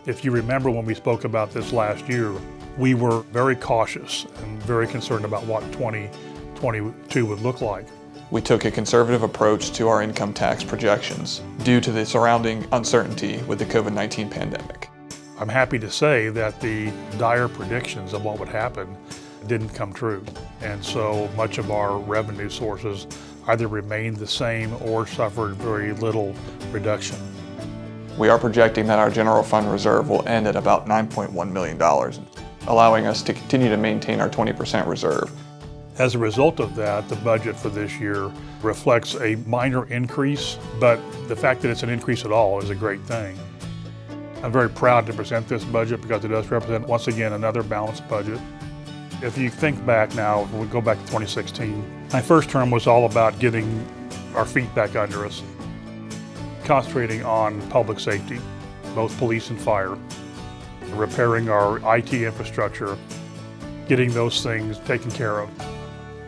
If you remember when we spoke about this last year, we were very cautious and very concerned about what 2022 would look like. We took a conservative approach to our income tax projections due to the surrounding uncertainty with the COVID-19 pandemic. I'm happy to say that the dire predictions of what would happen didn't come true. And so much of our revenue sources either remained the same or suffered very little reduction. We are projecting that our general fund reserve will end at about $9.1 million, allowing us to continue to maintain our 20% reserve. As a result of that, the budget for this year reflects a minor increase, but the fact that it's an increase at all is a great thing. I'm very proud to present this budget because it does represent, once again, another balanced budget. If you think back now, we go back to 2016, my first term was all about getting our feet back under us, concentrating on public safety, both police and fire, repairing our IT infrastructure, getting those things taken care of.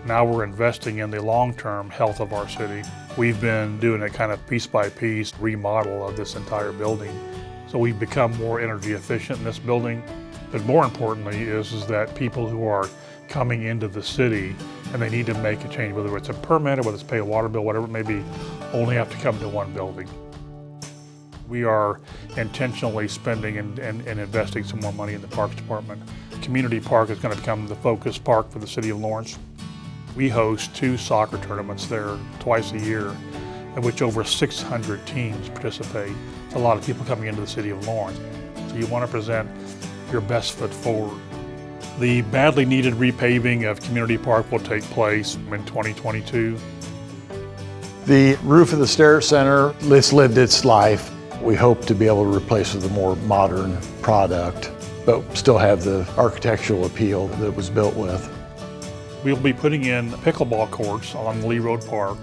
Now we're investing in the long-term health of our city. We've been doing a kind of piece-by-piece remodel of this entire building. So we've become more energy efficient in this building. But more importantly is that people who are coming into the city and they need to make a change, whether it's a permit or whether it's pay a water bill, whatever it may be, only have to come to one building. We are intentionally spending and investing some more money in the Parks Department. Community Park is going to become the focus park for the city of Lawrence. We host 2 soccer tournaments there twice a year, in which over 600 teams participate. It's a lot of people coming into the city of Lawrence. So you want to present your best foot forward. The badly needed repaving of Community Park will take place in 2022. The roof of the Stair Center, it's lived its life. We hope to be able to replace with a more modern product, but still have the architectural appeal that it was built with. We'll be putting in pickleball courts on Lee Road Park.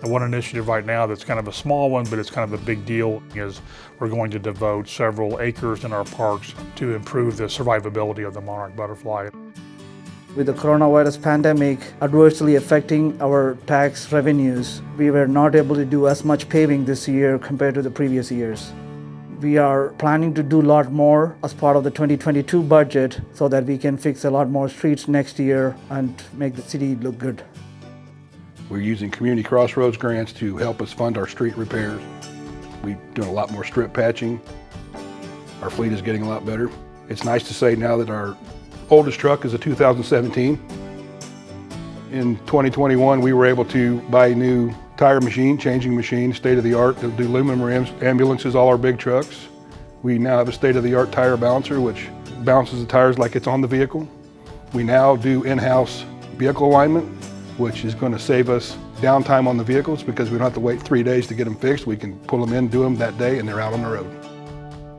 And one initiative right now that's kind of a small one, but it's kind of a big deal, is we're going to devote several acres in our parks to improve the survivability of the monarch butterfly. With the coronavirus pandemic adversely affecting our tax revenues, we were not able to do as much paving this year compared to the previous years. We are planning to do a lot more as part of the 2022 budget so that we can fix a lot more streets next year and make the city look good. We're using Community Crossroads grants to help us fund our street repairs. We're doing a lot more strip patching. Our fleet is getting a lot better. It's nice to say now that our oldest truck is a 2017. In 2021, we were able to buy a new tire machine, changing machine, state-of-the-art. They'll do aluminum rims, ambulances, all our big trucks. We now have a state-of-the-art tire balancer, which balances the tires like it's on the vehicle. We now do in-house vehicle alignment, which is going to save us downtime on the vehicles because we don't have to wait 3 days to get them fixed. We can pull them in, do them that day, and they're out on the road.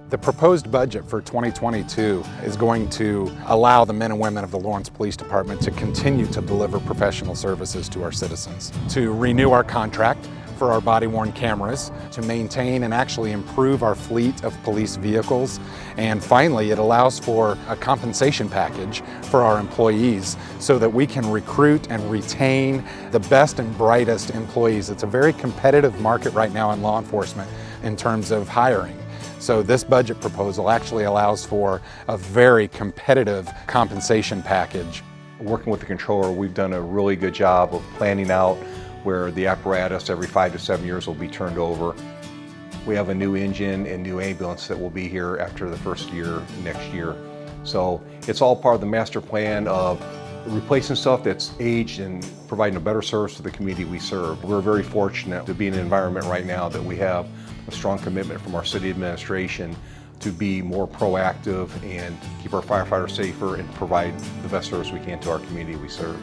The proposed budget for 2022 is going to allow the men and women of the Lawrence Police Department to continue to deliver professional services to our citizens, to renew our contract for our body-worn cameras, to maintain and actually improve our fleet of police vehicles, and finally it allows for a compensation package for our employees so that we can recruit and retain the best and brightest employees. It's a very competitive market right now in law enforcement in terms of hiring. So this budget proposal actually allows for a very competitive compensation package. Working with the controller, we've done a really good job of planning out where the apparatus every 5 to 7 years will be turned over. We have a new engine and new ambulance that will be here after the first year next year. So it's all part of the master plan of replacing stuff that's aged and providing a better service to the community we serve. We're very fortunate to be in an environment right now that we have a strong commitment from our city administration to be more proactive and keep our firefighters safer and provide the best service we can to our community we serve.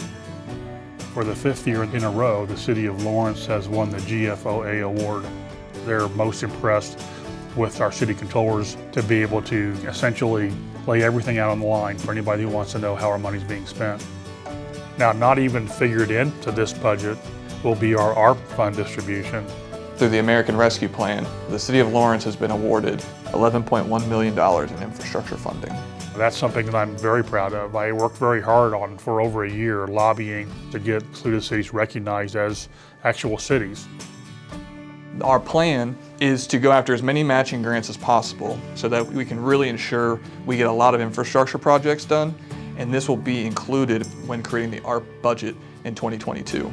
For the 5th year in a row, the city of Lawrence has won the GFOA award. They're most impressed with our city controllers to be able to essentially lay everything out on the line for anybody who wants to know how our money's being spent. Now, not even figured into this budget will be our ARP fund distribution. Through the American Rescue Plan, the city of Lawrence has been awarded $11.1 million in infrastructure funding. That's something that I'm very proud of. I worked very hard on for over a year lobbying to get excluded cities recognized as actual cities. Our plan is to go after as many matching grants as possible so that we can really ensure we get a lot of infrastructure projects done, and this will be included when creating the ARP budget in 2022.